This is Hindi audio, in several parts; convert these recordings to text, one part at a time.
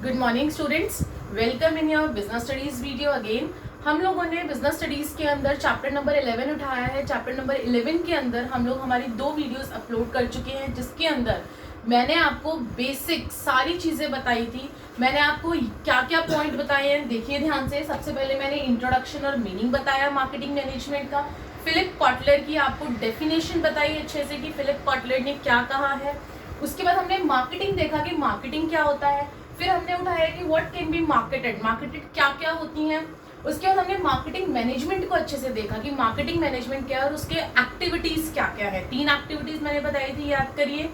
Good morning students, welcome in your business studies video again. हम लोगों ने बिजनेस स्टडीज के अंदर चैप्टर नंबर 11 उठाया है। चैप्टर नंबर 11 के अंदर हम लोग हमारी 2 वीडियोस अपलोड कर चुके हैं, जिसके अंदर मैंने आपको बेसिक सारी चीज़ें बताई थी। मैंने आपको क्या क्या पॉइंट बताए हैं, देखिए ध्यान से। सबसे पहले मैंने इंट्रोडक्शन और मीनिंग बताया मार्केटिंग मैनेजमेंट का। फिलिप कॉटलर की आपको डेफिनेशन बताई अच्छे से कि फिलिप कॉटलर ने क्या कहा है। उसके बाद हमने मार्केटिंग देखा कि मार्केटिंग क्या होता है। फिर हमने उठाया कि what can be marketed, marketed क्या क्या होती हैं। उसके बाद हमने मार्केटिंग मैनेजमेंट को अच्छे से देखा कि मार्केटिंग मैनेजमेंट क्या है और उसके एक्टिविटीज क्या क्या है। 3 एक्टिविटीज मैंने बताई थी, याद करिए।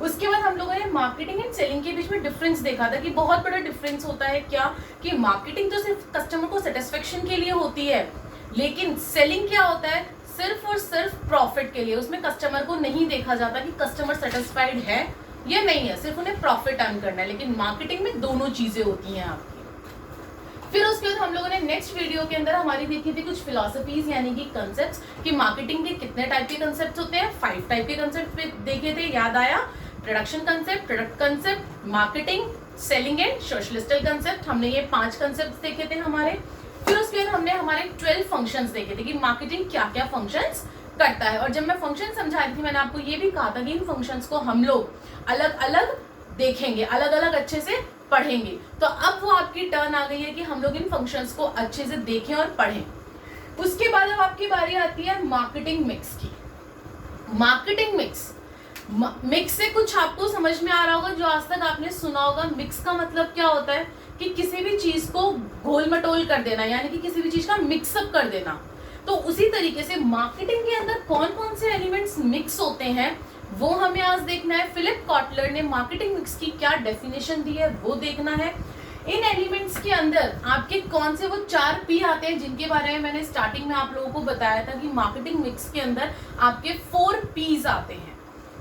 उसके बाद हम लोगों ने मार्केटिंग एंड सेलिंग के बीच में डिफरेंस देखा था कि बहुत बड़ा डिफरेंस होता है। क्या कि मार्केटिंग तो सिर्फ कस्टमर को सेटिस्फेक्शन के लिए होती है, लेकिन सेलिंग क्या होता है, सिर्फ और सिर्फ प्रॉफिट के लिए। उसमें कस्टमर को नहीं देखा जाता कि कस्टमर सेटिस्फाइड है या नहीं है, सिर्फ उन्हें प्रॉफिट अर्न करना है। लेकिन मार्केटिंग में दोनों चीजें होती हैं आपकी। फिर उसके बाद हम लोगों ने नेक्स्ट वीडियो के अंदर हमारी देखी थी कुछ फिलॉसफीज यानी कि कंसेप्ट्स, कि मार्केटिंग के कितने टाइप के कंसेप्ट्स होते हैं। 5 टाइप के कंसेप्ट देखे थे, याद आया। Production concept, product concept, marketing, selling and societal concept. हमने ये 5 कंसेप्ट देखे थे हमारे। फिर उसके बाद हमने हमारे 12 फंक्शंस देखे थे कि मार्केटिंग क्या क्या फंक्शंस करता है। और जब मैं फंक्शन समझा रही थी, मैंने आपको ये भी कहा था कि इन फंक्शंस को हम लोग अलग अलग देखेंगे, अलग अलग अच्छे से पढ़ेंगे। तो अब वो आपकी टर्न आ गई है कि हम लोग इन फंक्शंस को अच्छे से देखें और पढ़ें। उसके बाद अब आपकी बारी आती है मार्केटिंग मिक्स की। मार्केटिंग मिक्स, मिक्स से कुछ आपको समझ में आ रहा होगा जो आज तक आपने सुना होगा। मिक्स का मतलब क्या होता है कि किसी भी चीज को घोल मटोल कर देना, यानी कि किसी भी चीज का मिक्सअप कर देना। तो उसी तरीके से मार्केटिंग के अंदर कौन कौन से एलिमेंट्स मिक्स होते हैं वो हमें आज देखना है। फिलिप कॉटलर ने मार्केटिंग मिक्स की क्या डेफिनेशन दी है वो देखना है। इन एलिमेंट्स के अंदर आपके कौन से वो 4 पी आते हैं जिनके बारे में मैंने स्टार्टिंग में आप लोगों को बताया था कि मार्केटिंग मिक्स के अंदर आपके 4 पीज आते हैं।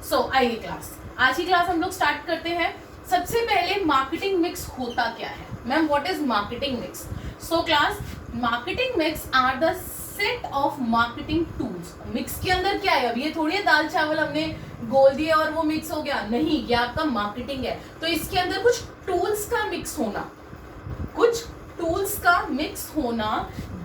सो आइए क्लास, आज की क्लास हम लोग स्टार्ट करते हैं। सबसे पहले मार्केटिंग मिक्स होता क्या है ma'am, what is marketing mix. So class, marketing mix are the set of marketing tools. Mix के अंदर क्या है, अब ये थोड़ी है दाल चावल हमने गोल दिया और वो मिक्स हो गया, नहीं, ये आपका मार्केटिंग है। तो इसके अंदर कुछ टूल्स का मिक्स होना, कुछ टूल्स का मिक्स होना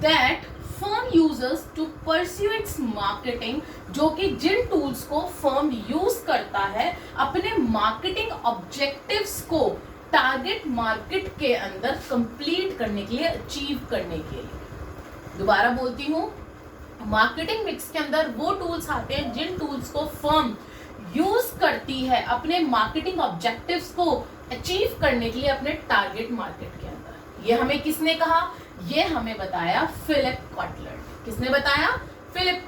that firm users to pursue its marketing, जो कि जिन टूल्स को फर्म यूज करता है अपने मार्केटिंग ऑब्जेक्टिव्स को टारगेट मार्केट के अंदर कंप्लीट करने के लिए, अचीव करने के लिए। दोबारा बोलती हूँ, मार्केटिंग मिक्स के अंदर वो टूल्स आते हैं जिन टूल्स को फर्म यूज करती है अपने मार्केटिंग ऑब्जेक्टिव्स को अचीव करने के लिए अपने टारगेट मार्केट के अंदर। ये हमें किसने कहा, ये हमें बताया फिलिप कॉटलर ने। किसने बताया, फिलिप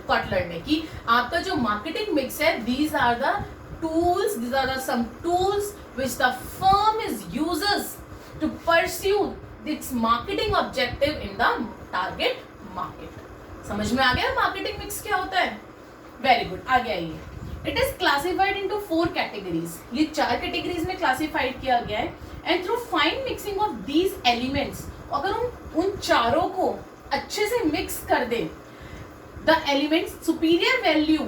कॉटलर ने, कि आपका जो मार्केटिंग मिक्स है, these are the tools, these are the some tools which the firm is uses to pursue its marketing objective in the target market. समझ में आ गया मार्केटिंग मिक्स क्या होता है। वेरी गुड, आगे आइए। It is classified into 4 categories. ये 4 कैटेगरीज में क्लासिफाइड किया गया है। And through fine mixing of these elements, अगर हम उन चारों को अच्छे से मिक्स कर दें, the elements superior value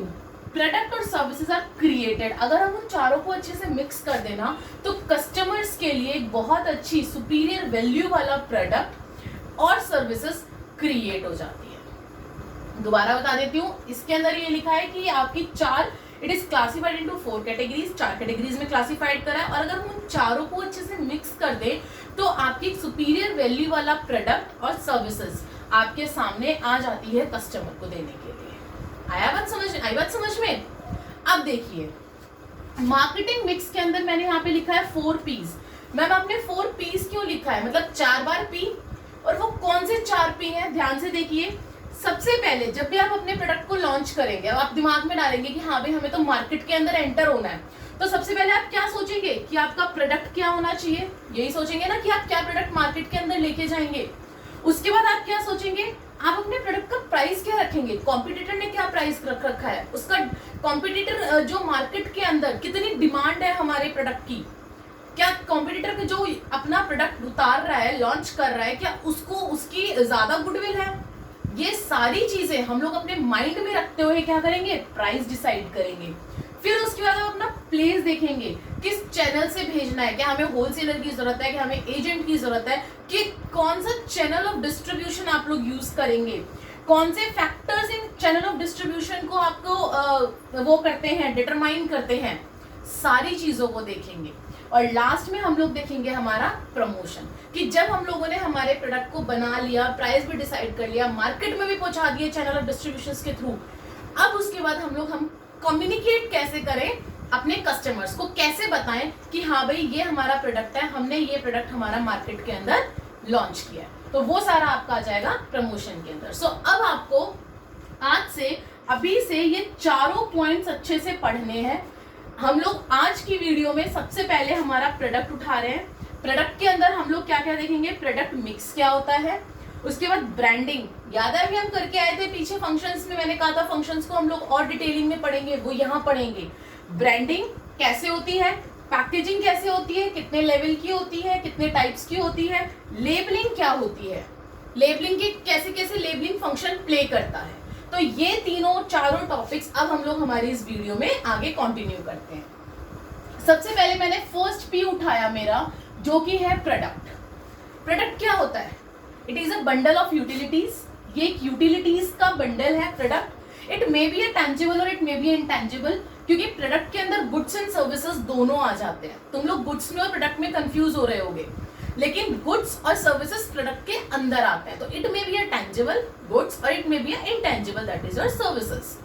product और सर्विसेज आर क्रिएटेड। अगर हम उन चारों को अच्छे से मिक्स कर देना तो कस्टमर्स के लिए एक बहुत अच्छी सुपीरियर वैल्यू वाला प्रोडक्ट और सर्विसेज क्रिएट हो जाती है। दोबारा बता देती हूँ, इसके अंदर ये लिखा है कि आपकी 4, it is classified into 4 categories, 4 categories में क्लासिफाइड करा है। और अगर हम उन चारों को अच्छे से मिक्स कर दें तो आपकी सुपीरियर वैल्यू वाला प्रोडक्ट और सर्विसेज आपके सामने आ जाती है कस्टमर को देने के लिए। आई बात समझ में। अब देखिए, मार्केटिंग मिक्स के अंदर मैंने यहाँ पे लिखा है 4 पीज। मैम आपने 4 पीज क्यों लिखा है, मतलब 4 बार पी, और वो कौन से 4 पी हैं, ध्यान से देखिए। सबसे पहले जब भी आप अपने प्रोडक्ट को लॉन्च करेंगे, अब आप दिमाग में डालेंगे कि हाँ भाई हमें तो मार्केट के अंदर एंटर होना है, तो सबसे पहले आप क्या सोचेंगे कि आपका प्रोडक्ट क्या होना चाहिए। यही सोचेंगे ना कि आप क्या प्रोडक्ट मार्केट के अंदर लेके जाएंगे। उसके बाद आप क्या सोचेंगे, आप अपने प्रोडक्ट का प्राइस क्या रखेंगे, कॉम्पिटिटर ने क्या प्राइस रख रखा है, उसका कॉम्पिटिटर जो मार्केट के अंदर कितनी डिमांड है हमारे प्रोडक्ट की, क्या कॉम्पिटिटर जो अपना प्रोडक्ट उतार रहा है, लॉन्च कर रहा है, क्या उसको उसकी ज्यादा गुडविल है। ये सारी चीजें हम लोग अपने माइंड में रखते हुए क्या करेंगे, प्राइस डिसाइड करेंगे। फिर उसके बाद आप अपना प्लेस देखेंगे, किस चैनल से भेजना है, क्या हमें होलसेलर की जरूरत है, क्या हमें एजेंट की जरूरत है, कि कौन सा चैनल ऑफ डिस्ट्रीब्यूशन आप लोग यूज करेंगे, कौन से factors in channel of distribution को आपको वो करते हैं, डिटरमाइन करते हैं, सारी चीजों को देखेंगे। और लास्ट में हम लोग देखेंगे हमारा प्रमोशन, कि जब हम लोगों ने हमारे प्रोडक्ट को बना लिया, प्राइस भी डिसाइड कर लिया, मार्केट में भी पहुंचा दिए चैनल ऑफ डिस्ट्रीब्यूशन के थ्रू, अब उसके बाद हम कम्युनिकेट कैसे करें अपने कस्टमर्स को, कैसे बताएं कि हाँ भाई ये हमारा प्रोडक्ट है, हमने ये प्रोडक्ट हमारा मार्केट के अंदर लॉन्च किया है। तो वो सारा आपका आ जाएगा प्रमोशन के अंदर। सो अब आपको आज से अभी से ये चारों पॉइंट्स अच्छे से पढ़ने हैं। हम लोग आज की वीडियो में सबसे पहले हमारा प्रोडक्ट उठा रहे हैं। प्रोडक्ट के अंदर हम लोग क्या क्या देखेंगे, प्रोडक्ट मिक्स क्या होता है, उसके बाद ब्रांडिंग, याद है अभी हम करके आए थे पीछे फंक्शंस में, मैंने कहा था फंक्शंस को हम लोग और डिटेलिंग में पढ़ेंगे, वो यहाँ पढ़ेंगे। ब्रांडिंग कैसे होती है, पैकेजिंग कैसे होती है, कितने लेवल की होती है, कितने टाइप्स की होती है, लेबलिंग क्या होती है, लेबलिंग के कैसे कैसे लेबलिंग फंक्शन प्ले करता है। तो ये तीनों चारों टॉपिक्स अब हम लोग हमारी इस वीडियो में आगे कंटिन्यू करते हैं। सबसे पहले मैंने फर्स्ट पी उठाया मेरा, जो कि है प्रोडक्ट। प्रोडक्ट क्या होता है, it is a bundle of utilities, ये एक यूटिलिटीज का बंडल है product. It may B A tangible और इट मे बी इनटेंजिबल, क्योंकि प्रोडक्ट के अंदर गुड्स एंड सर्विसेज दोनों आ जाते हैं। तुम लोग गुड्स में और प्रोडक्ट में कंफ्यूज हो रहे होगे, लेकिन गुड्स और सर्विसेज प्रोडक्ट के अंदर आते हैं। तो it may be a tangible goods और it may be a intangible, that is your services.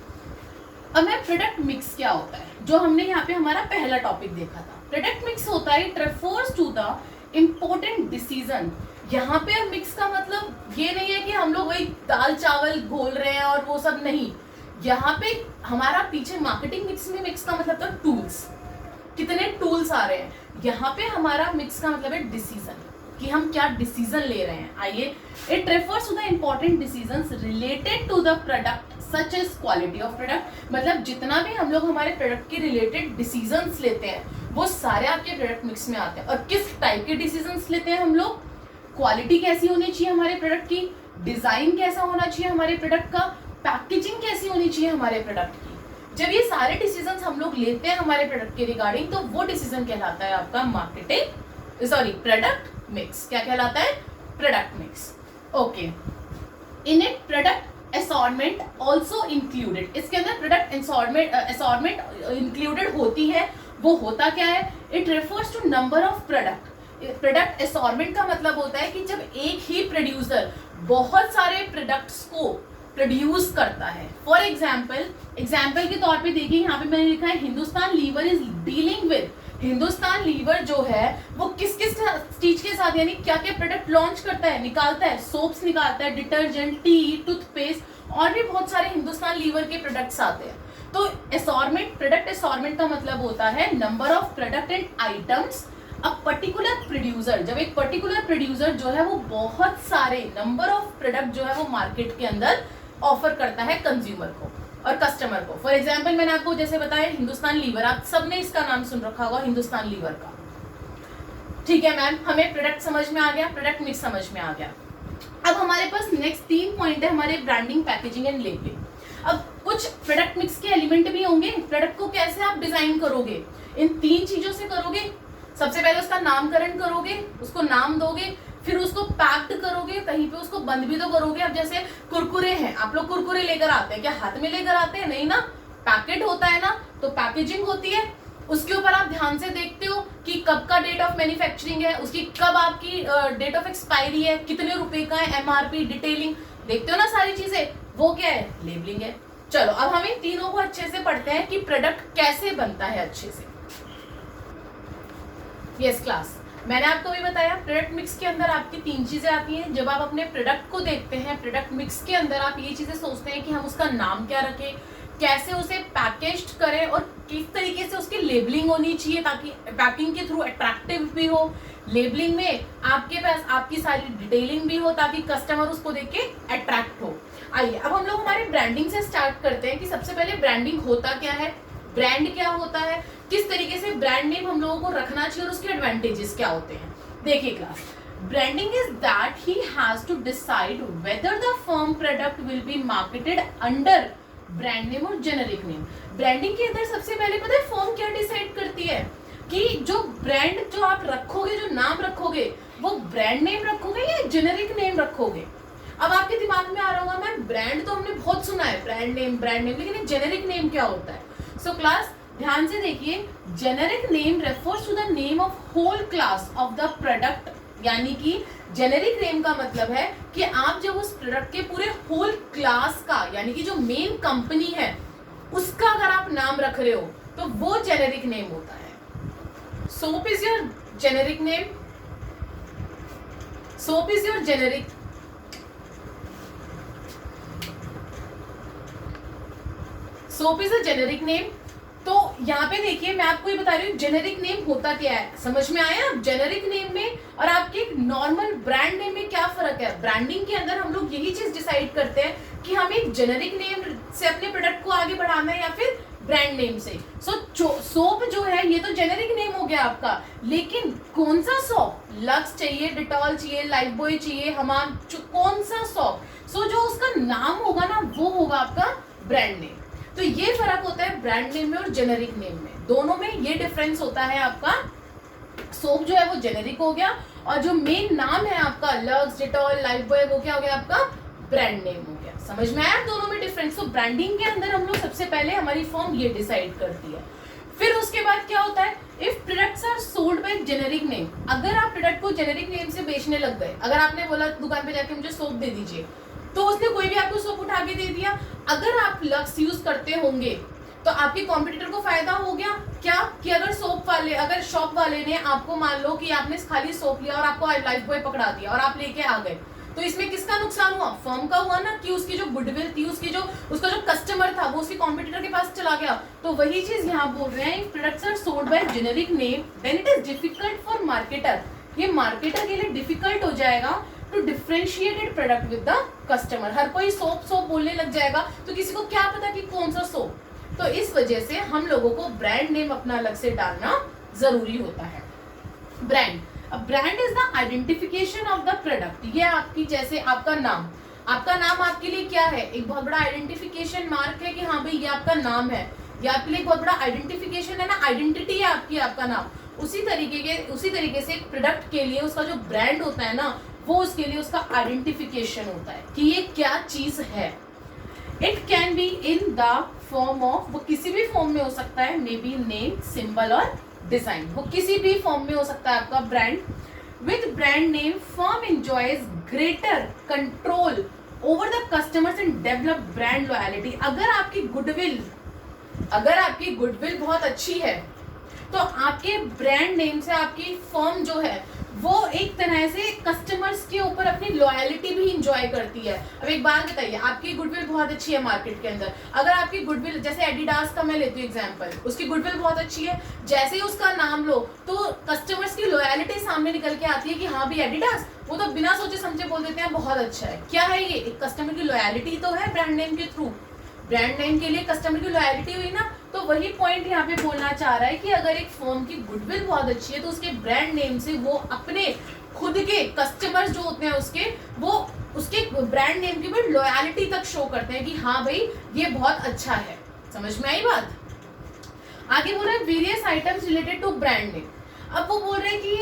अब मैं प्रोडक्ट मिक्स क्या होता है, जो हमने यहाँ पे हमारा पहला टॉपिक देखा था। प्रोडक्ट मिक्स होता है, it refers to the important decision. यहाँ पे मिक्स का मतलब ये नहीं है कि हम लोग वही दाल चावल घोल रहे हैं और वो सब नहीं। यहाँ पे हमारा पीछे मार्केटिंग मिक्स में मिक्स का मतलब था टूल्स, कितने टूल्स आ रहे हैं। यहाँ पे हमारा मिक्स का मतलब है डिसीजन, कि हम क्या डिसीजन ले रहे हैं। आइए, it refers to the important decisions related to the product such as quality of product. मतलब जितना भी हम लोग हमारे प्रोडक्ट के रिलेटेड डिसीजंस लेते हैं, वो सारे आपके प्रोडक्ट मिक्स में आते हैं। और किस टाइप के डिसीजंस लेते हैं हम लोग, क्वालिटी कैसी होनी चाहिए हमारे प्रोडक्ट की, डिजाइन कैसा होना चाहिए हमारे प्रोडक्ट का, पैकेजिंग कैसी होनी चाहिए हमारे प्रोडक्ट की। जब ये सारे डिसीजंस हम लोग लेते हैं हमारे प्रोडक्ट के रिगार्डिंग, तो वो डिसीजन कहलाता है आपका प्रोडक्ट मिक्स। क्या कहलाता है, product mix. Okay, in it product assortment also included. इसके अंदर प्रोडक्ट असॉर्टमेंट इंक्लूडेड होती है। वो होता क्या है, it refers to number of product. Product assortment का मतलब होता है कि जब एक ही प्रोड्यूसर बहुत सारे प्रोडक्ट्स को प्रोड्यूस करता है। फॉर एग्जाम्पल के तौर पे देखिए, यहाँ पे मैंने लिखा है Hindustan Lever is dealing with. Hindustan Lever जो है वो किस किस चीज के साथ, यानी क्या क्या प्रोडक्ट लॉन्च करता है, निकालता है, सोप्स निकालता है, डिटर्जेंट, टी, टूथपेस्ट और भी बहुत सारे हिंदुस्तान लीवर के प्रोडक्ट्स आते हैं। तो असॉर्टमेंट, प्रोडक्ट असॉर्टमेंट का मतलब होता है number of product and items a particular producer. जब एक पर्टिकुलर प्रोड्यूसर जो है वो बहुत सारे नंबर ऑफ प्रोडक्ट जो है वो मार्केट के अंदर ऑफर करता है कंज्यूमर को और कस्टमर को। फॉर एग्जाम्पल मैंने आपको जैसे बताया हिंदुस्तान लीवर, आप सबने इसका नाम सुन रखा होगा हिंदुस्तान लीवर का। ठीक है मैम, हमें प्रोडक्ट समझ में आ गया, प्रोडक्ट मिक्स समझ में आ गया। अब हमारे पास नेक्स्ट 3 पॉइंट है हमारे ब्रांडिंग, पैकेजिंग एंड लेबलिंग। अब कुछ प्रोडक्ट मिक्स के एलिमेंट भी होंगे। प्रोडक्ट को कैसे आप डिजाइन करोगे, इन 3 चीजों से करोगे। सबसे पहले उसका नामकरण करोगे, उसको नाम दोगे, फिर उसको पैक्ड करोगे, कहीं पे उसको बंद भी तो करोगे। अब जैसे कुरकुरे हैं, आप लोग कुरकुरे लेकर आते हैं, क्या हाथ में लेकर आते हैं, नहीं ना, पैकेट होता है ना, तो पैकेजिंग होती है। उसके ऊपर आप ध्यान से देखते हो कि कब का डेट ऑफ मैन्युफैक्चरिंग है, उसकी कब आपकी डेट ऑफ एक्सपायरी है, कितने रुपए का है, एमआरपी, डिटेलिंग, देखते हो ना सारी चीजें, वो क्या है, लेबलिंग है। चलो अब हम इन तीनों को अच्छे से पढ़ते हैं कि प्रोडक्ट कैसे बनता है अच्छे से। यस क्लास, मैंने आपको भी बताया प्रोडक्ट मिक्स के अंदर आपकी 3 चीजें आती हैं। जब आप अपने प्रोडक्ट को देखते हैं, प्रोडक्ट मिक्स के अंदर आप ये चीजें सोचते हैं कि हम उसका नाम क्या रखें, कैसे उसे पैकेज्ड करें और किस तरीके से उसकी लेबलिंग होनी चाहिए ताकि पैकिंग के थ्रू अट्रैक्टिव भी हो, लेबलिंग में आपके पास आपकी सारी डिटेलिंग भी हो ताकि कस्टमर उसको देख के अट्रैक्ट हो। आइए अब हम लोग हमारे ब्रांडिंग से स्टार्ट करते हैं कि सबसे पहले ब्रांडिंग होता क्या है, ब्रांड क्या होता है, किस तरीके से ब्रांड नेम हम लोगों को रखना चाहिए और उसके एडवांटेजेस क्या होते हैं। देखिए class, branding is that he has to decide whether the firm product will be marketed under brand name और जेनेरिक नेम। ब्रांडिंग के अंदर सबसे पहले पता है फर्म क्या डिसाइड करती है कि जो ब्रांड जो आप रखोगे, जो नाम रखोगे, वो ब्रांड नेम रखोगे या जेनेरिक नेम रखोगे। अब आपके दिमाग में आ रहा होगा मैम ब्रांड तो हमने बहुत सुना है, ब्रांड नेम, लेकिन जेनेरिक नेम क्या होता है। सो क्लास ध्यान से देखिए, generic name refers to the name of whole class of the product, यानी कि जेनेरिक नेम का मतलब है कि आप जब उस प्रोडक्ट के पूरे होल क्लास का, यानी कि जो मेन कंपनी है उसका अगर आप नाम रख रहे हो तो वो जेनेरिक नेम होता है। Soap is your generic name, soap is your generic, soap is a generic name. तो यहाँ पे देखिए मैं आपको ये बता रही हूँ जेनेरिक नेम होता क्या है, समझ में आया। अब जेनेरिक नेम में और आपके नॉर्मल ब्रांड नेम में क्या फर्क है। ब्रांडिंग के अंदर हम लोग यही चीज डिसाइड करते हैं कि हमें एक जेनेरिक नेम से अपने प्रोडक्ट को आगे बढ़ाना है या फिर ब्रांड नेम से। सोप जो है ये तो जेनेरिक नेम हो गया आपका, लेकिन कौन सा सोप, लक्स चाहिए, डिटॉल चाहिए, लाइफबॉय चाहिए, हमाम, कौन सा सोप, जो उसका नाम होगा ना वो होगा आपका ब्रांड नेम। तो ये फर्क होता है ब्रांड नेम में और जेनेरिक नेम में, दोनों में ये डिफरेंस होता है। आपका सोप जो है वो जेनेरिक हो गया और जो मेन नाम है आपका लक्स, डिटॉल, लाइफबॉय, वो क्या हो गया आपका ब्रांड नेम हो गया। समझ में आया दोनों में डिफरेंस। तो ब्रांडिंग के अंदर हम लोग सबसे पहले हमारी फर्म ये डिसाइड करती है। फिर उसके बाद क्या होता है, if products are sold by generic name, अगर आप प्रोडक्ट को जेनेरिक नेम से बेचने लग गए, अगर आपने बोला दुकान पे जाके मुझे सोप दे दीजिए, तो उसने कोई भी आपको सोप उठा के दे दिया। अगर आप लक्स यूज करते होंगे तो आपके कॉम्पिटिटर को फायदा हो गया क्या, कि अगर सोप वाले, अगर शॉप वाले ने आपको, मान लो कि आपने खाली सोप लिया और आपको लाइफबॉय पकड़ा दिया और आप लेके आ गए, तो इसमें किसका नुकसान हुआ, फर्म का हुआ ना, कि उसकी जो गुडविल थी, उसका जो कस्टमर था वो उसके कॉम्पिटिटर के पास चला गया। तो वही चीज यहाँ बोल रहे हैं, products are sold by generic name then it is difficult for marketer, ये मार्केटर के लिए डिफिकल्ट हो जाएगा to differentiated product with the customer. हर कोई सोप बोलने लग जाएगा तो किसी को क्या पता कि कौन सा सोप। तो इस वजह से हम लोगों को ब्रांड नेम अपना अलग से डालना जरूरी होता है। ब्रांड, अब brand is the identification of the product. ये आपकी, जैसे आपका नाम आपके लिए क्या है, एक बहुत बड़ा आइडेंटिफिकेशन मार्क है कि हाँ भाई ये आपका नाम है, ये आपके लिए बहुत बड़ा आइडेंटिफिकेशन है ना, आइडेंटिटी है आपकी, आपका नाम। उसी तरीके से एक प्रोडक्ट के लिए उसका जो ब्रांड होता है ना, वो उसके लिए उसका आइडेंटिफिकेशन होता है कि ये क्या चीज है। It can be in the form of, वो किसी भी फॉर्म में हो सकता है, मे बी नेम, सिंबल और डिजाइन, वो किसी भी फॉर्म में हो सकता है आपका brand. With brand name firm enjoys greater control over the customers and develop brand loyalty. अगर आपकी गुडविल बहुत अच्छी है तो आपके ब्रांड नेम से आपकी फर्म जो है वो एक तरह से कस्टमर्स के ऊपर अपनी लॉयलिटी भी इंजॉय करती है। अब एक बात बताइए, आपकी गुडविल बहुत अच्छी है मार्केट के अंदर, अगर आपकी गुडविल, जैसे एडिडास का मैं लेती हूँ एग्जांपल, उसकी गुडविल बहुत अच्छी है, जैसे ही उसका नाम लो तो कस्टमर्स की लॉयलिटी सामने निकल के आती है कि हाँ भी एडिडास, वो तो बिना सोचे समझे बोल देते हैं बहुत अच्छा है। क्या है ये, एक कस्टमर की लॉयलिटी तो है ब्रांड नेम के थ्रू, ब्रांड नेम के लिए कस्टमर की लॉयलिटी हुई ना। तो वही पॉइंट यहाँ पे बोलना चाह रहा है कि अगर एक फर्म की गुडविल बहुत अच्छी है तो उसके ब्रांड नेम से वो अपने खुद के कस्टमर्स जो होते हैं वो उसके ब्रांड नेम की भी लॉयलिटी तक शो करते हैं कि हाँ भाई ये बहुत अच्छा है। समझ में आई बात। आगे बोल रहे हैं various items related to brand name. अब वो बोल रहे हैं कि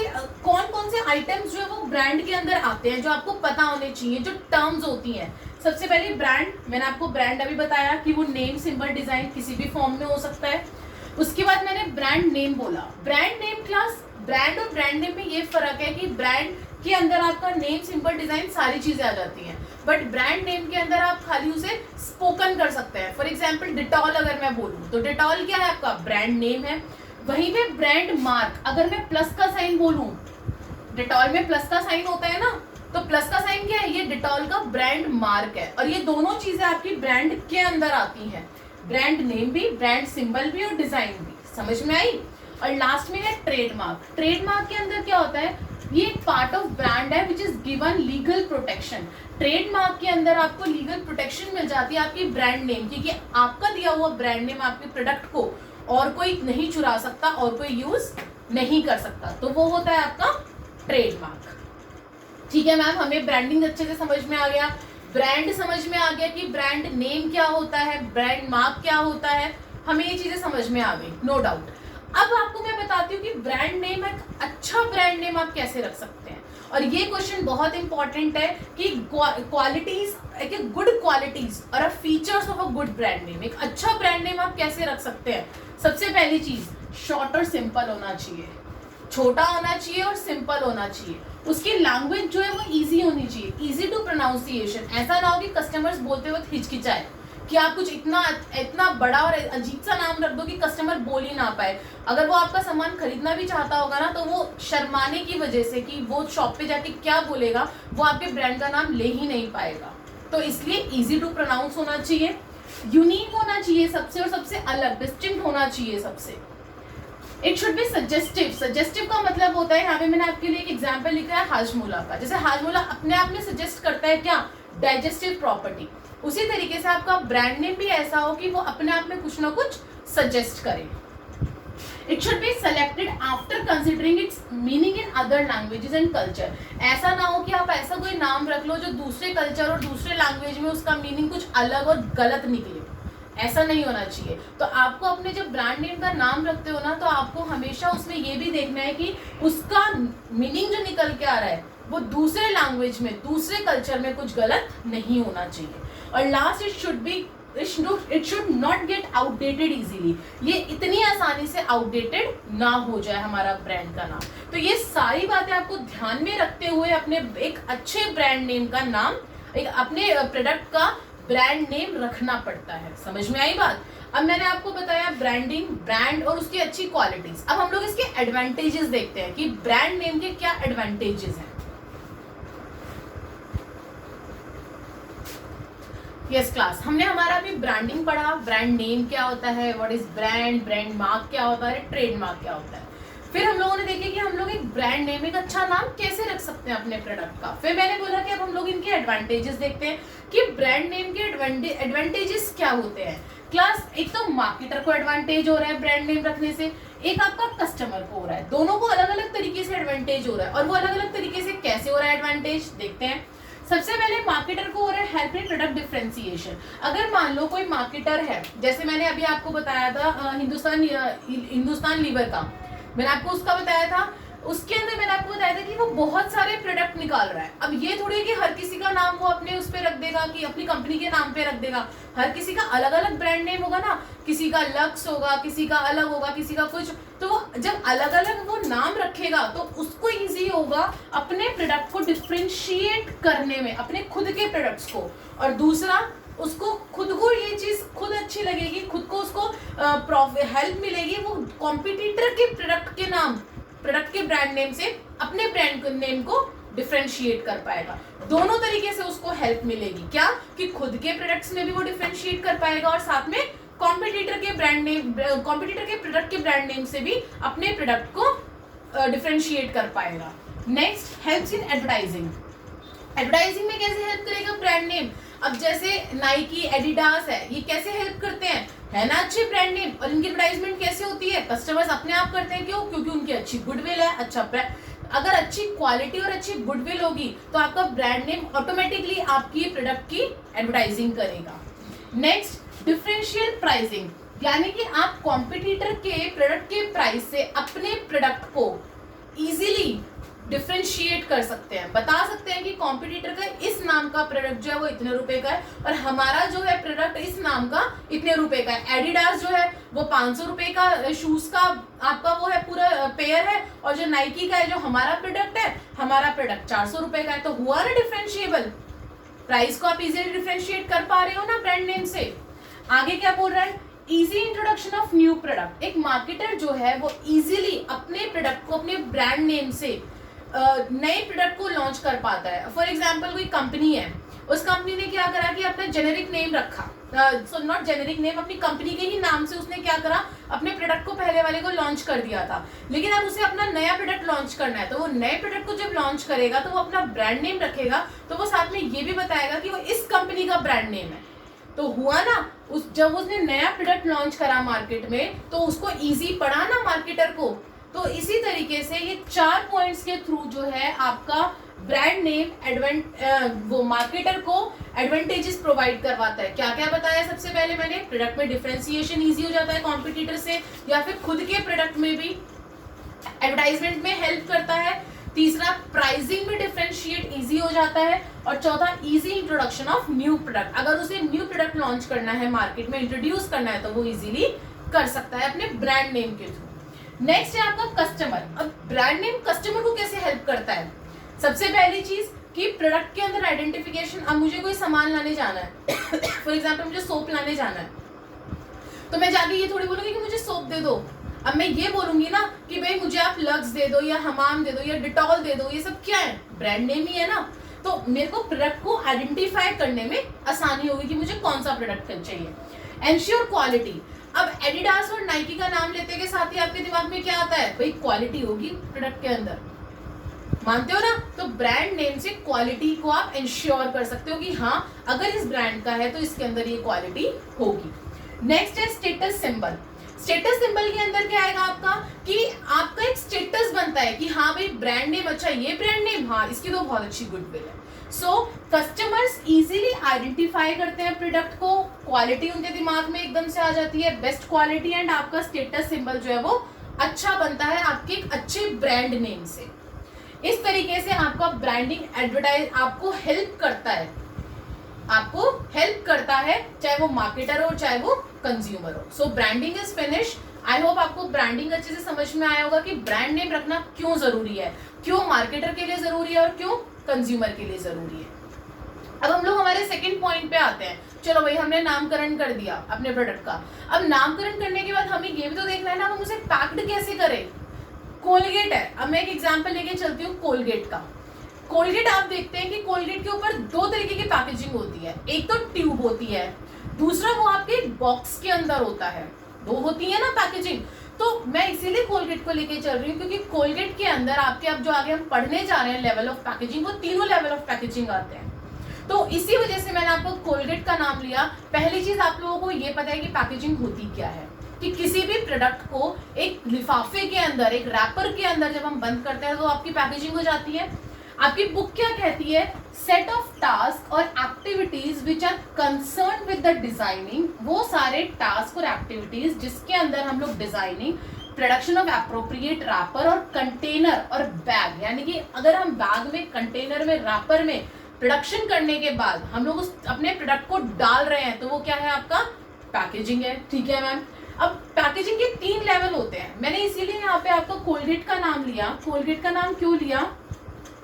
कौन कौन से आइटम्स जो है वो ब्रांड के अंदर आते हैं, जो आपको पता होने चाहिए, जो टर्म्स होती हैं। सबसे पहले ब्रांड, मैंने आपको ब्रांड अभी बताया कि वो नेम, सिंबल, डिजाइन किसी भी फॉर्म में हो सकता है। उसके बाद मैंने ब्रांड नेम बोला। ब्रांड नेम क्लास, ब्रांड और ब्रांड नेम में ये फर्क है कि ब्रांड के अंदर आपका नेम, सिंबल, डिजाइन सारी चीजें आ जाती हैं, बट ब्रांड नेम के अंदर आप खाली उसे स्पोकन कर सकते हैं। फॉर एग्जाम्पल डिटॉल अगर मैं बोलूँ तो डिटॉल क्या है आपका ब्रांड नेम है। वहीं पे ब्रांड मार्क, अगर मैं प्लस का साइन बोलूं, डिटॉल में प्लस का साइन होता है ना, तो प्लस का साइन क्या है, ये डिटॉल का ब्रांड मार्क है। और ये दोनों चीजें आपकी ब्रांड के अंदर आती हैं, ब्रांड नेम भी, ब्रांड सिंबल भी और डिजाइन भी। समझ में आई। और लास्ट में है ट्रेडमार्क। ट्रेडमार्क के अंदर क्या होता है, ये एक पार्ट ऑफ ब्रांड है which is given legal protection. Trademark के अंदर आपको लीगल प्रोटेक्शन मिल जाती है आपकी ब्रांड नेम की, कि आपका दिया हुआ ब्रांड नेम आपके प्रोडक्ट को और कोई नहीं चुरा सकता और कोई यूज नहीं कर सकता, तो वो होता है आपका ट्रेडमार्क। ठीक है मैम, हमें ब्रांडिंग अच्छे से समझ में आ गया। ब्रांड समझ में आ गया कि ब्रांड नेम क्या होता है, ब्रांड मार्क क्या होता है, हमें ये चीजें समझ में आ गई, नो डाउट। अब आपको मैं बताती हूँ कि ब्रांड नेम, एक अच्छा ब्रांड नेम आप कैसे रख सकते हैं। और ये क्वेश्चन बहुत इंपॉर्टेंट है कि क्वालिटीज, एक गुड क्वालिटीज और features of a good brand name, एक अच्छा ब्रांड नेम आप कैसे रख सकते हैं। सबसे पहली चीज, शॉर्ट और सिंपल होना चाहिए, छोटा होना चाहिए और सिंपल होना चाहिए। उसकी लैंग्वेज जो है वो इजी होनी चाहिए, इजी टू प्रोनाउंसिएशन। ऐसा ना हो कि कस्टमर्स बोलते वक्त हिचकिचाए, कि आप कुछ इतना बड़ा और अजीब सा नाम रख दो कि कस्टमर बोल ही ना पाए। अगर वो आपका सामान खरीदना भी चाहता होगा ना, तो वो शर्माने की वजह से कि वो शॉप पे जाके क्या बोलेगा, वो आपके ब्रांड का नाम ले ही नहीं पाएगा। तो इसलिए इजी टू प्रोनाउंस होना चाहिए, यूनिक होना चाहिए सबसे, और सबसे अलग, डिस्टिंक्ट होना चाहिए सबसे। It should be suggestive. Suggestive का मतलब होता है, यहाँ पे मैंने आपके लिए एक एग्जाम्पल लिखा है हाजमोला का। जैसे हाजमोला अपने आप में सजेस्ट करता है क्या, डाइजेस्टिव प्रॉपर्टी, उसी तरीके से आपका ब्रांड नेम भी ऐसा हो कि वो अपने आप में कुछ ना कुछ सजेस्ट करे। It should be selected after considering it's meaning in other languages and culture. ऐसा ना हो कि आप ऐसा कोई नाम रख लो जो दूसरे कल्चर और दूसरे लैंग्वेज में उसका मीनिंग कुछ अलग और गलत निकले, ऐसा नहीं होना चाहिए। तो आपको अपने जब ब्रांड नेम का नाम रखते हो ना, तो आपको हमेशा उसमें ये भी देखना है कि उसका मीनिंग जो निकल के आ रहा है वो दूसरे लैंग्वेज में, दूसरे कल्चर में कुछ गलत नहीं होना चाहिए। और last, it should not gate outdated easily. ये इतनी आसानी से आउटडेटेड ना हो जाए हमारा ब्रांड का नाम। तो ये सारी बातें आपको ध्यान में रखते हुए अपने एक अच्छे ब्रांड नेम का नाम, एक अपने प्रोडक्ट का ब्रांड नेम रखना पड़ता है। समझ में आई बात। अब मैंने आपको बताया ब्रांडिंग, ब्रांड और उसकी अच्छी क्वालिटीज। अब हम लोग इसके एडवांटेजेस देखते हैं कि ब्रांड नेम के क्या एडवांटेजेस हैं। यस क्लास, हमने हमारा अभी ब्रांडिंग पढ़ा, ब्रांड नेम क्या होता है, what is brand, brand mark क्या होता है, ट्रेड मार्क क्या होता है। फिर हम लोगों ने देखे कि हम लोग एक ब्रांड नेम, एक अच्छा नाम कैसे रख सकते हैं अपने प्रोडक्ट का। फिर मैंने बोला कि अब हम लोग इनके एडवांटेजेस देखते हैं कि ब्रांड नेम के एडवांटेजेस क्या होते हैं। क्लास, एक तो मार्केटर को एडवांटेज हो रहा है ब्रांड नेम रखने से, एक आपका कस्टमर को हो रहा है। दोनों को अलग अलग तरीके से एडवांटेज हो रहा है, और वो अलग अलग तरीके से कैसे हो रहा है एडवांटेज देखते हैं। सबसे पहले मार्केटर को हो रहा है हेल्प इन प्रोडक्ट डिफरेंशिएशन। अगर मान लो कोई मार्केटर है, जैसे मैंने अभी आपको बताया था हिंदुस्तान लीवर का, मैंने आपको उसका बताया था, उसके अंदर मैंने आपको बताया था कि वो बहुत सारे प्रोडक्ट निकाल रहा है। अब ये थोड़ी है कि हर किसी का नाम वो अपने उस पे रख देगा, कि अपनी कंपनी के नाम पे रख देगा। हर किसी का अलग अलग ब्रांड नेम होगा ना, किसी का लक्स होगा, किसी का अलग होगा, किसी का कुछ। तो जब अलग अलग वो नाम रखेगा तो उसको इजी होगा अपने प्रोडक्ट को डिफरेंशिएट करने में, अपने खुद के प्रोडक्ट्स को। और दूसरा, उसको खुद को ये चीज खुद अच्छी लगेगी, खुद को उसको हेल्प मिलेगी, वो कॉम्पिटिटर के प्रोडक्ट के ब्रांड नेम से अपने ब्रांड नेम को डिफरेंशिएट कर पाएगा। दोनों तरीके से उसको हेल्प मिलेगी, क्या कि खुद के प्रोडक्ट्स में भी वो डिफरेंशिएट कर पाएगा, और साथ में कॉम्पिटिटर के प्रोडक्ट के ब्रांड नेम से भी अपने प्रोडक्ट को डिफरेंशिएट कर पाएगा। Next, helps in advertising. Advertising में कैसे हेल्प करेगा ब्रांड नेम। अब जैसे नाइकी, एडिडास है, ये कैसे हेल्प करते हैं, है ना अच्छे ब्रांड नेम। और इनकी एडवर्टाइजमेंट कैसे होती है, कस्टमर्स अपने आप करते हैं। क्यों? क्योंकि उनकी अच्छी गुडविल है, अच्छा ब्रांड। अगर अच्छी क्वालिटी और अच्छी गुडविल होगी तो आपका ब्रांड नेम ऑटोमेटिकली आपकी प्रोडक्ट की एडवर्टाइजिंग करेगा। नेक्स्ट, डिफरेंशियल प्राइसिंग, यानी कि आप कॉम्पिटिटर के प्रोडक्ट के प्राइस से अपने प्रोडक्ट को इजीली डिफरेंशिएट कर सकते हैं, बता सकते हैं कि कॉम्पिटिटर का इस नाम का प्रोडक्ट जो है वो इतने रुपए का है, और हमारा जो है प्रोडक्ट इस नाम का इतने रुपए का है। एडिडास जो है वो 500 रुपए का शूज का आपका वो है पूरा पेयर है, और जो नाइकी का है जो हमारा प्रोडक्ट है, हमारा प्रोडक्ट 400 रुपए का है। तो हुआ ना डिफरेंशिएबल, प्राइस को आप इजीली डिफरेंशिएट कर पा रहे हो ना ब्रांड नेम से। आगे क्या बोल रहा है, easy introduction of new product. एक मार्केटर जो है वो इजीली अपने प्रोडक्ट को अपने ब्रांड नेम से नए प्रोडक्ट को लॉन्च कर पाता है। फॉर एग्जाम्पल, कोई कंपनी है, उस कंपनी ने क्या करा कि अपना जेनेरिक नेम रखा, नॉट जेनेरिक नेम, अपनी कंपनी के ही नाम से उसने क्या करा, अपने प्रोडक्ट को पहले वाले को लॉन्च कर दिया था। लेकिन अब उसे अपना नया प्रोडक्ट लॉन्च करना है, तो वो नए प्रोडक्ट को जब लॉन्च करेगा तो वो अपना ब्रांड नेम रखेगा, तो वो साथ में ये भी बताएगा कि वो इस कंपनी का ब्रांड नेम है। तो हुआ ना, जब उसने नया प्रोडक्ट लॉन्च करा मार्केट में, तो उसको इजी पड़ा ना मार्केटर को तो इसी तरीके से ये 4 पॉइंट्स के थ्रू जो है आपका ब्रांड नेम वो मार्केटर को एडवांटेजेस प्रोवाइड करवाता है। क्या क्या बताया सबसे पहले मैंने, प्रोडक्ट में डिफरेंशिएशन इजी हो जाता है कॉम्पिटिटर से, या फिर खुद के प्रोडक्ट में भी एडवर्टाइजमेंट में हेल्प करता है। तीसरा, प्राइसिंग में डिफरेंशिएट इजी हो जाता है। और चौथा, easy introduction of new product, अगर उसे न्यू प्रोडक्ट लॉन्च करना है, मार्केट में इंट्रोड्यूस करना है, तो वो इजीली कर सकता है अपने ब्रांड नेम के थ्रू। नेक्स्ट है आपका कस्टमर। अब ब्रांड नेम कस्टमर को कैसे हेल्प करता है? सबसे पहली चीज कि प्रोडक्ट के अंदर आइडेंटिफिकेशन। अब मुझे कोई सामान लाने जाना है फॉर एग्जाम्पल मुझे सोप लाने जाना है, तो मैं जाके ये थोड़ी बोलूंगी कि मुझे सोप दे दो। अब मैं ये बोलूंगी ना कि भाई मुझे आप लक्स दे दो या हमाम दे दो या डिटॉल दे दो, ये सब क्या है? ब्रांड नेम ही है ना। तो मेरे को प्रोडक्ट को आइडेंटिफाई करने में आसानी होगी कि मुझे कौन सा प्रोडक्ट चाहिए। Ensure quality. अब एडिडास और नाइकी का नाम लेते के साथ ही आपके दिमाग में क्या आता है? भाई क्वालिटी होगी प्रोडक्ट के अंदर, मानते हो ना? तो ब्रांड नेम से क्वालिटी को आप इंश्योर कर सकते हो कि हाँ, अगर इस ब्रांड का है तो इसके अंदर ये क्वालिटी होगी। नेक्स्ट है स्टेटस सिंबल। स्टेटस सिंबल के अंदर क्या आएगा आपका कि आपका एक स्टेटस बनता है कि हाँ भाई ब्रांड नेम अच्छा, ये ब्रांड नेम, हाँ इसकी तो बहुत अच्छी गुडविल है। सो कस्टमर्स इजीली आइडेंटिफाई करते हैं प्रोडक्ट को, क्वालिटी उनके दिमाग में एकदम से आ जाती है, बेस्ट क्वालिटी, एंड आपका स्टेटस सिंबल जो है वो अच्छा बनता है आपके एक अच्छे ब्रांड नेम से। इस तरीके से आपका ब्रांडिंग एडवर्टाइज आपको हेल्प करता है, चाहे वो मार्केटर हो चाहे वो कंज्यूमर हो। So branding is finish. I hope आपको ब्रांडिंग अच्छे से समझ में आया होगा कि ब्रांड नेम रखना क्यों जरूरी है, क्यों मार्केटर के लिए जरूरी है और क्यों कंज्यूमर के लिए जरूरी है। अब हम लोग हमारे सेकंड पॉइंट पे आते हैं। चलो भाई, हमने नामकरण कर दिया अपने प्रोडक्ट का। अब नामकरण करने के बाद हमें ये भी तो देखना है ना हम उसे पैक्ड कैसे करें। कोलगेट है, अब मैं एक एग्जांपल लेके चलती हूँ कोलगेट का। कोलगेट आप देखते हैं कि कोलगेट के ऊपर दो तरीके की पैकेजिंग होती है, एक तो ट्यूब होती है, दूसरा वो आपके बॉक्स के अंदर होता है। दो होती है ना पैकेजिंग। तो मैं इसीलिए कोलगेट को लेके चल रही हूँ क्योंकि कोलगेट के अंदर आपके अब जो आगे हम पढ़ने जा रहे हैं लेवल ऑफ पैकेजिंग, वो तीनों लेवल ऑफ पैकेजिंग आते हैं। तो इसी वजह से मैंने आपको कोलगेट का नाम लिया। पहली चीज आप लोगों को ये पता है कि पैकेजिंग होती क्या है, कि किसी भी प्रोडक्ट को एक लिफाफे के अंदर, एक रैपर के अंदर जब हम बंद करते हैं तो आपकी पैकेजिंग हो जाती है। आपकी बुक क्या कहती है? सेट ऑफ टास्क और activities which are concern with the designing. वो सारे टास्क और एक्टिविटीज जिसके अंदर हम लोग designing, production of appropriate wrapper और कंटेनर और बैग, यानी कि अगर हम बैग में, कंटेनर में, रैपर में प्रोडक्शन करने के बाद हम लोग उस अपने प्रोडक्ट को डाल रहे हैं, तो वो क्या है? आपका पैकेजिंग है। ठीक है मैम। अब पैकेजिंग के 3 लेवल होते हैं। मैंने इसीलिए यहाँ पे आपको कोलगेट का नाम लिया। कोलगेट का नाम क्यों लिया?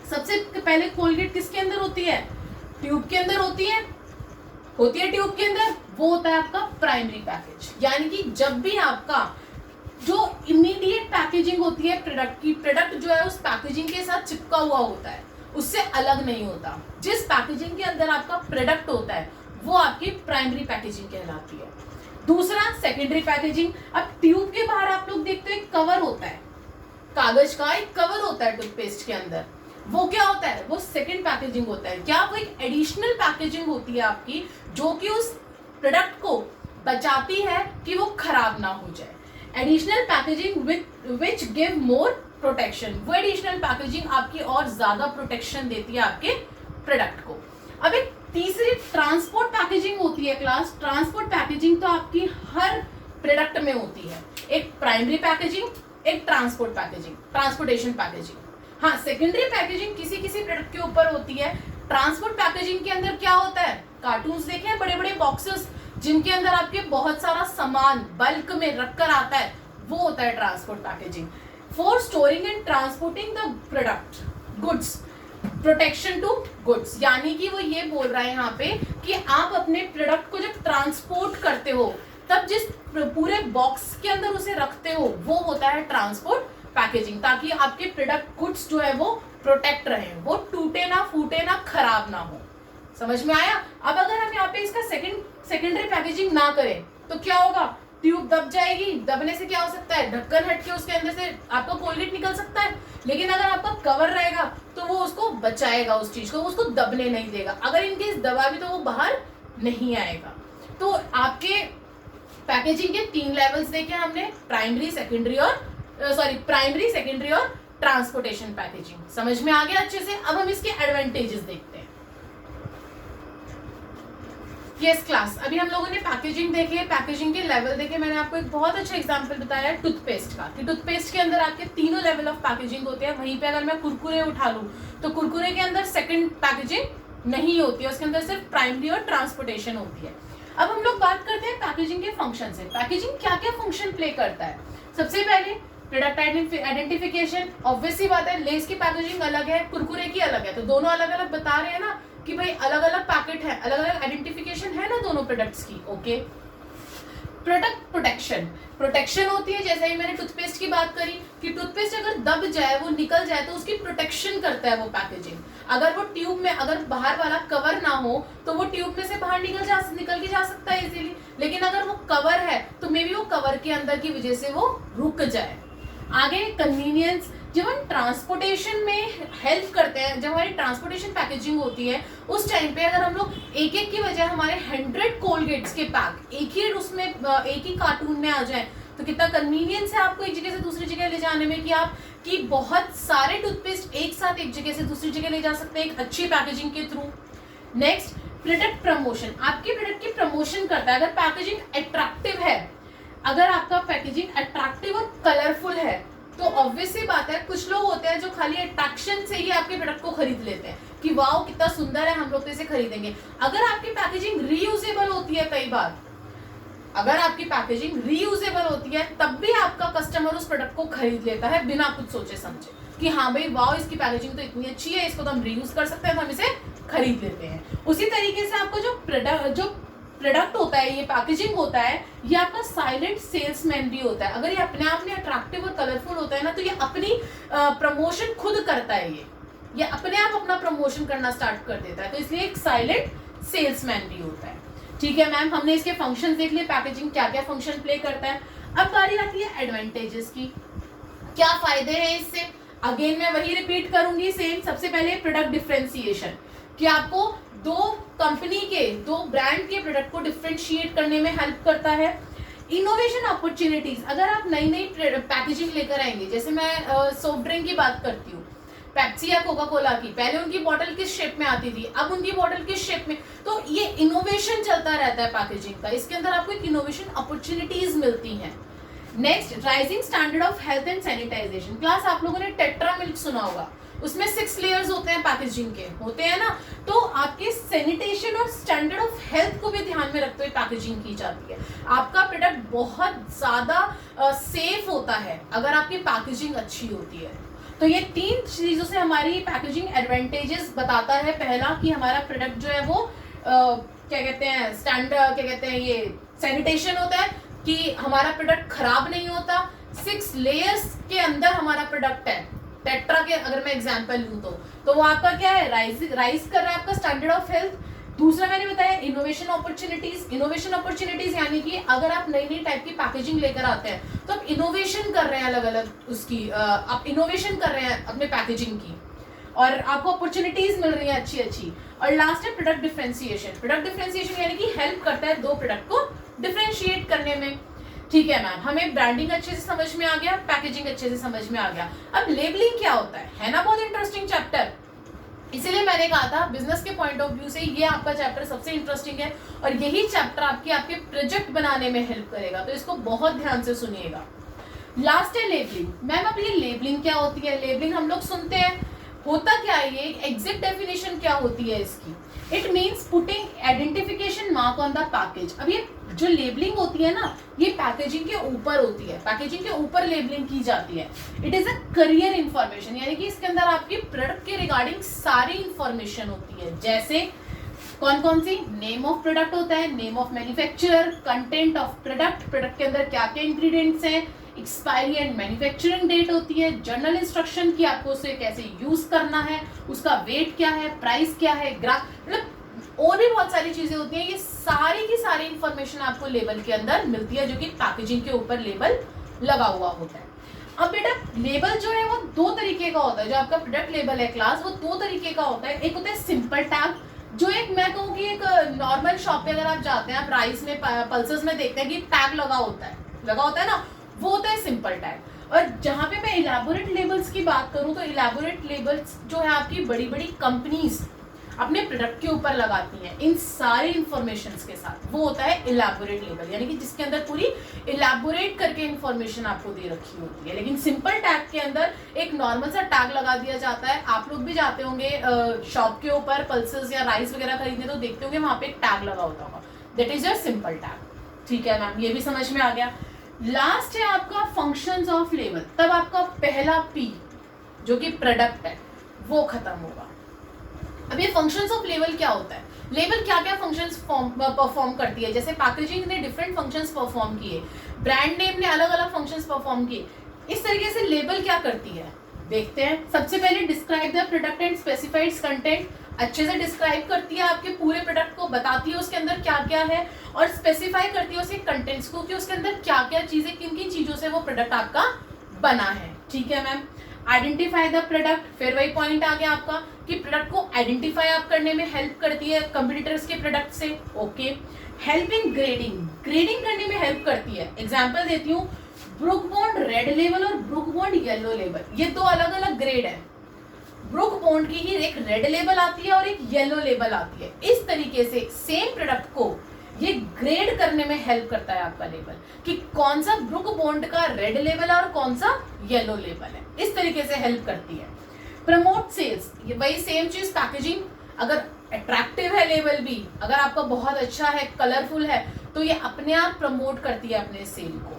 सबसे पहले कोलगेट किसके अंदर होती है? ट्यूब के अंदर होती है ट्यूब के अंदर। वो होता है आपका प्राइमरी पैकेज, यानी कि जब भी आपका जो इमीडिएट पैकेजिंग होती है प्रोडक्ट की, प्रोडक्ट जो है उस पैकेजिंग के साथ चिपका हुआ होता है, उससे अलग नहीं होता। जिस पैकेजिंग के अंदर आपका प्रोडक्ट होता है वो आपकी प्राइमरी पैकेजिंग कहलाती है। दूसरा, सेकेंडरी पैकेजिंग। अब ट्यूब के बाहर आप लोग देखते हो एक कवर होता है, कागज का एक कवर होता है टूथपेस्ट के अंदर। वो क्या होता है? वो सेकेंड पैकेजिंग होता है। क्या? वो एक एडिशनल पैकेजिंग होती है आपकी, जो कि उस प्रोडक्ट को बचाती है कि वो खराब ना हो जाए। Additional packaging which give more protection. वो एडिशनल पैकेजिंग आपकी और ज्यादा प्रोटेक्शन देती है आपके प्रोडक्ट को। अब एक तीसरी ट्रांसपोर्ट पैकेजिंग होती है क्लास। ट्रांसपोर्ट पैकेजिंग तो आपकी हर प्रोडक्ट में होती है, एक प्राइमरी पैकेजिंग, एक ट्रांसपोर्ट पैकेजिंग, ट्रांसपोर्टेशन पैकेजिंग। हाँ, सेकेंडरी पैकेजिंग किसी किसी प्रोडक्ट के ऊपर होती है। ट्रांसपोर्ट पैकेजिंग के अंदर क्या होता है? कार्टून्स देखे हैं, बड़े बड़े बॉक्सेस जिनके अंदर आपके बहुत सारा सामान बल्क में रखकर आता है, वो होता है transport packaging. For storing and transporting the product goods, protection to goods, यानी कि वो ये बोल रहा है यहाँ पे कि आप अपने प्रोडक्ट को जब ट्रांसपोर्ट करते हो तब जिस पूरे बॉक्स के अंदर उसे रखते हो वो होता है ट्रांसपोर्ट पैकेजिंग, ताकि आपके प्रोडक्ट गुड्स जो है वो प्रोटेक्ट रहे, वो टूटे ना, फूटे ना, खराब ना हो। समझ में आया? अब अगर हम यहाँ पे इसका सेकेंडरी पैकेजिंग ना करें तो क्या होगा? ट्यूब दब जाएगी। दबने से क्या हो सकता है? ढक्कन हट के उसके अंदर से आपका कोलगेट निकल सकता है। लेकिन अगर आपका कवर रहेगा तो वो उसको बचाएगा, उस चीज को, उसको दबने नहीं देगा। अगर इनकेस दबा भी तो वो बाहर नहीं आएगा। तो आपके पैकेजिंग के 3 लेवल्स देखे हमने, प्राइमरी, सेकेंडरी और सॉरी प्राइमरी, सेकेंडरी और ट्रांसपोर्टेशन पैकेजिंग। समझ में आ गया अच्छे से? अब हम इसके एडवांटेजेस देखते हैं। यस क्लास, अभी हम लोगों ने पैकेजिंग देखी है, पैकेजिंग के लेवल देखे। मैंने आपको एक बहुत अच्छा एग्जांपल बताया है टूथपेस्ट का, कि टूथपेस्ट के अंदर आपके तीनों लेवल ऑफ पैकेजिंग होते हैं। वहीं पे अगर मैं कुरकुरे उठा लूं तो कुरकुरे के अंदर सेकंड पैकेजिंग नहीं होती है, उसके अंदर सिर्फ प्राइमरी और ट्रांसपोर्टेशन होती है। अब हम लोग बात करते हैं पैकेजिंग के फंक्शन से। पैकेजिंग क्या क्या फंक्शन प्ले करता है? सबसे पहले प्रोडक्ट आइडेंटिफिकेशन। ऑब्वियस सी बात है, लेस की पैकेजिंग अलग है, कुरकुरे की अलग है, तो दोनों अलग अलग बता रहे हैं ना कि भाई अलग अलग पैकेट है, अलग अलग आइडेंटिफिकेशन है ना दोनों प्रोडक्ट्स की। ओके। प्रोडक्ट प्रोटेक्शन, प्रोटेक्शन होती है, जैसे ही मैंने टूथपेस्ट की बात करी कि टूथपेस्ट अगर दब जाए, वो निकल जाए, तो उसकी प्रोटेक्शन करता है वो पैकेजिंग। अगर वो ट्यूब में, अगर बाहर वाला कवर ना हो तो वो ट्यूब में से बाहर निकल के जा सकता है इजीली, लेकिन अगर वो कवर है तो मे बी वो कवर के अंदर की वजह से वो रुक जाए। आगे कन्वीनियंस, जब हम ट्रांसपोर्टेशन में हेल्प करते हैं, जब हमारी ट्रांसपोर्टेशन पैकेजिंग होती है, उस टाइम पे अगर हम लोग एक एक की वजह हमारे 100 कोलगेट्स के पैक एक ही उसमें एक ही कार्टून में आ जाए, तो कितना कन्वीनियंस है आपको एक जगह से दूसरी जगह ले जाने में, कि आप कि बहुत सारे टूथपेस्ट एक साथ एक जगह से दूसरी जगह ले जा सकते हैं एक अच्छी पैकेजिंग के थ्रू। नेक्स्ट, प्रोडक्ट प्रमोशन, आपके प्रोडक्ट की प्रमोशन करता है। अगर पैकेजिंग अट्रैक्टिव है, अगर आपका पैकेजिंग अट्रैक्टिव और कलरफुल है, तो ऑब्वियस सी बात है, कुछ लोग होते हैं जो खाली अट्रैक्शन से ही आपके प्रोडक्ट को खरीद लेते हैं कि वाओ कितना सुंदर है, हम लोग तो इसे खरीदेंगे। अगर आपकी पैकेजिंग रीयूजेबल होती है, कई बार अगर आपकी पैकेजिंग रीयूजेबल होती है, तब भी आपका कस्टमर उस प्रोडक्ट को खरीद लेता है बिना कुछ सोचे समझे कि हाँ भाई वाओ इसकी पैकेजिंग तो इतनी अच्छी है, इसको तो हम रीयूज कर सकते हैं, तो हम इसे खरीद लेते हैं। उसी तरीके से आपको जो प्रोडक्ट होता है, ये पैकेजिंग होता है, ये आपका साइलेंट सेल्समैन भी होता है। अगर ये अपने आप में अट्रैक्टिव और कलरफुल होता है ना, तो ये अपनी प्रमोशन खुद करता है, ये अपने आप अपना प्रमोशन करना स्टार्ट कर देता है, तो इसलिए एक साइलेंट सेल्समैन भी होता है। ठीक है मैम, हमने इसके फंक्शंस देख लिए, पैकेजिंग क्या क्या फंक्शन प्ले करता है। अब बारी आती है एडवांटेजेस की, क्या फायदे हैं इससे। अगेन मैं वही रिपीट करूंगी सेम। सबसे पहले प्रोडक्ट डिफरेंशिएशन, कि आपको दो कंपनी के, दो ब्रांड के प्रोडक्ट को डिफरेंशिएट करने में हेल्प करता है। इनोवेशन अपॉर्चुनिटीज, अगर आप नई नई पैकेजिंग लेकर आएंगे, जैसे मैं सॉफ्ट ड्रिंक की बात करती हूँ, पेप्सी या कोका कोला की, पहले उनकी बॉटल किस शेप में आती थी, अब उनकी बॉटल किस शेप में, तो ये इनोवेशन चलता रहता है पैकेजिंग का, इसके अंदर आपको एक इनोवेशन अपॉर्चुनिटीज मिलती हैं। Next, rising standard of health and sanitization. Class आप लोगों ने टेट्रा मिल्क सुना होगा, उसमें 6 लेयर्स होते हैं पैकेजिंग के, होते हैं ना, तो आपके सैनिटेशन और स्टैंडर्ड ऑफ हेल्थ को भी ध्यान में रखते हुए पैकेजिंग की जाती है। आपका प्रोडक्ट बहुत ज्यादा सेफ होता है अगर आपकी पैकेजिंग अच्छी होती है। तो ये 3 चीजों से हमारी पैकेजिंग एडवांटेजेस बताता है। पहला कि हमारा प्रोडक्ट जो है वो क्या कहते हैं, स्टैंडर्ड, क्या कहते हैं, ये सैनिटेशन होता है, कि हमारा प्रोडक्ट खराब नहीं होता। 6 लेयर्स के अंदर हमारा प्रोडक्ट है, टेट्रा के अगर मैं एग्जांपल लूं तो वो आपका क्या है, राइज कर रहा है आपका स्टैंडर्ड ऑफ हेल्थ। दूसरा मैंने बताया इनोवेशन अपॉर्चुनिटीज। इनोवेशन अपॉर्चुनिटीज यानी कि अगर आप नई नई टाइप की पैकेजिंग लेकर आते हैं, तो आप इनोवेशन कर रहे हैं, अलग अलग उसकी आप इनोवेशन कर रहे हैं अपने पैकेजिंग की, और आपको अपॉर्चुनिटीज मिल रही है अच्छी अच्छी। और लास्ट है प्रोडक्ट डिफरेंशिएशन। प्रोडक्ट डिफरेंशिएशन यानी कि हेल्प करता है दो प्रोडक्ट को डिफरेंशिएट करने में। ठीक है मैम, हमें ब्रांडिंग अच्छे से समझ में आ गया, पैकेजिंग अच्छे से समझ में आ गया। अब लेबलिंग क्या होता है ना, बहुत इंटरेस्टिंग चैप्टर, इसीलिए मैंने कहा था बिजनेस के पॉइंट ऑफ व्यू से ये आपका चैप्टर सबसे इंटरेस्टिंग है, और यही चैप्टर आपके प्रोजेक्ट बनाने में हेल्प करेगा, तो इसको बहुत ध्यान से सुनिएगा। लास्ट है लेबलिंग। मैम अब ये लेबलिंग क्या होती है? लेबलिंग हम लोग सुनते हैं, होता क्या है, ये एग्जैक्ट डेफिनेशन क्या होती है इसकी? It means putting identification mark on the package. अब ये जो लेबलिंग होती है ना, ये पैकेजिंग के ऊपर होती है, पैकेजिंग के ऊपर लेबलिंग की जाती है। It is a career information, यानी कि इसके अंदर आपकी प्रोडक्ट के रिगार्डिंग सारी इंफॉर्मेशन होती है। जैसे कौन कौन सी? नेम ऑफ प्रोडक्ट होता है, name of manufacturer, content of product, product के अंदर क्या क्या इंग्रेडिएंट्स हैं, एक्सपायरी एंड मैन्युफैक्चरिंग डेट होती है, जर्नल इंस्ट्रक्शन की आपको उसे कैसे यूज करना है, उसका वेट क्या है, प्राइस क्या है, मतलब और भी बहुत सारी चीजें होती हैं। ये सारी की सारी इंफॉर्मेशन आपको लेबल के अंदर मिलती है, जो कि पैकेजिंग के ऊपर लेबल लगा हुआ होता है। अब बेटा लेबल जो है वो 2 तरीके का होता है, जो आपका प्रोडक्ट लेबल है क्लास, वो 2 तरीके का होता है। एक होता है सिंपल टैग, जो एक मैं कहूँ कि एक नॉर्मल शॉप पे अगर आप जाते हैं, आप राइस में, पल्सेस में देखते हैं कि टैग लगा होता है ना, वो होता है सिंपल टैग। और जहाँ पे मैं इलेबोरेट लेबल्स की बात करूँ तो इलेबोरेट लेबल्स जो है आपकी बड़ी बड़ी कंपनीज अपने प्रोडक्ट के ऊपर लगाती हैं इन सारे इंफॉर्मेशन के साथ, वो होता है इलेबोरेट लेबल, यानी कि जिसके अंदर पूरी इलेबोरेट करके इंफॉर्मेशन आपको दे रखी होती है। लेकिन सिंपल टैग के अंदर एक नॉर्मल सा टैग लगा दिया जाता है। आप लोग भी जाते होंगे शॉप के ऊपर पल्सेस या राइस वगैरह खरीदने, तो देखते होंगे वहां पे एक टैग लगा होता होगा, that is your simple tag. ठीक है मैम, ये भी समझ में आ गया। लास्ट है आपका फंक्शंस ऑफ लेबल, तब आपका पहला पी जो कि प्रोडक्ट है वो खत्म होगा। अब ये फंक्शंस ऑफ लेबल क्या होता है, लेबल क्या क्या फंक्शंस परफॉर्म करती है। जैसे पैकेजिंग ने डिफरेंट फंक्शंस परफॉर्म किए, ब्रांड नेम ने अलग अलग फंक्शंस परफॉर्म किए, इस तरीके से लेबल क्या करती है देखते हैं। सबसे पहले describe the product and specified content, अच्छे से डिस्क्राइब करती है आपके पूरे प्रोडक्ट को, बताती है उसके अंदर क्या क्या है और स्पेसिफाई करती है उसके कंटेंट्स को कि उसके अंदर क्या क्या चीजें, किन किन चीजों से वो प्रोडक्ट आपका बना है। ठीक है मैम। आइडेंटिफाई द प्रोडक्ट, फिर वही पॉइंट आ गया आपका कि प्रोडक्ट को आइडेंटिफाई आप करने में हेल्प करती है कंपटीटर्स के प्रोडक्ट से। Okay. Help in grading, grading करने में हेल्प करती है। एग्जांपल देती हूँ, ब्रुक बॉन्ड रेड लेबल और ब्रुक बॉन्ड येलो लेबल, ये दो अलग अलग ग्रेड है। ब्रुक बॉन्ड की ही एक रेड लेबल आती है और एक येलो लेबल आती है। इस तरीके से सेम प्रोडक्ट को ये ग्रेड करने में हेल्प करता है आपका लेबल कि कौन सा ब्रुक बॉन्ड का रेड लेबल है और कौन सा येलो लेबल है, इस तरीके से हेल्प करती है। प्रमोट सेल्स, ये वही सेम चीज पैकेजिंग, अगर अट्रैक्टिव है लेबल भी, अगर आपका बहुत अच्छा है, कलरफुल है, तो ये अपने आप प्रमोट करती है अपने सेल को,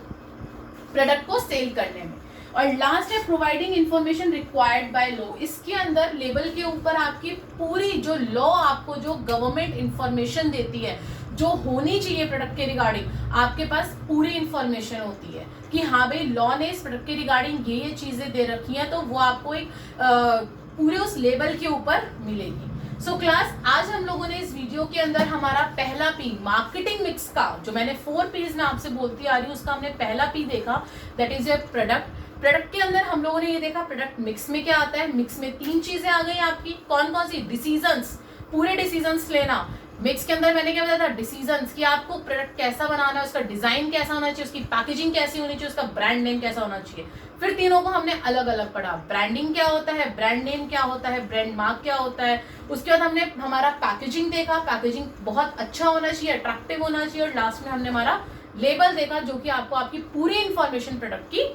प्रोडक्ट को सेल करने में। और लास्ट है providing information required by law, इसके अंदर लेबल के ऊपर आपकी पूरी जो लॉ आपको जो गवर्नमेंट इंफॉर्मेशन देती है, जो होनी चाहिए प्रोडक्ट के रिगार्डिंग, आपके पास पूरी इंफॉर्मेशन होती है कि हाँ भाई लॉ ने इस प्रोडक्ट के रिगार्डिंग ये चीजें दे रखी हैं, तो वो आपको एक पूरे उस लेबल के ऊपर मिलेगी। सो क्लास, आज हम लोगों ने इस वीडियो के अंदर हमारा पहला पी मार्केटिंग मिक्स का, जो मैंने 4 पीज में आपसे बोलती आ रही हूँ, उसका हमने पहला पी देखा, that is your product. Product के अंदर हम लोगों ने ये देखा प्रोडक्ट मिक्स में क्या आता है। मिक्स में 3 चीजें आ गई आपकी, कौन कौन सी, डिसीजंस, पूरे डिसीजंस लेना। मिक्स के अंदर मैंने क्या बताया था, डिसीजंस, कि आपको प्रोडक्ट कैसा बनाना है, उसका डिजाइन कैसा होना चाहिए, उसकी पैकेजिंग कैसी होनी चाहिए, उसका ब्रांड नेम कैसा होना चाहिए। फिर तीनों को हमने अलग अलग पढ़ा, ब्रांडिंग क्या होता है, ब्रांड नेम क्या होता है, ब्रांड मार्क क्या होता है। उसके बाद हमने हमारा पैकेजिंग देखा, पैकेजिंग बहुत अच्छा होना चाहिए, अट्रैक्टिव होना चाहिए। और लास्ट में हमने हमारा लेबल देखा, जो कि आपको आपकी पूरी इंफॉर्मेशन प्रोडक्ट की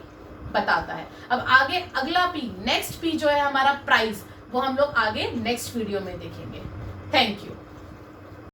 बताता है। अब आगे अगला पी, नेक्स्ट पी जो है हमारा प्राइस, वो हम लोग आगे नेक्स्ट वीडियो में देखेंगे। Thank you.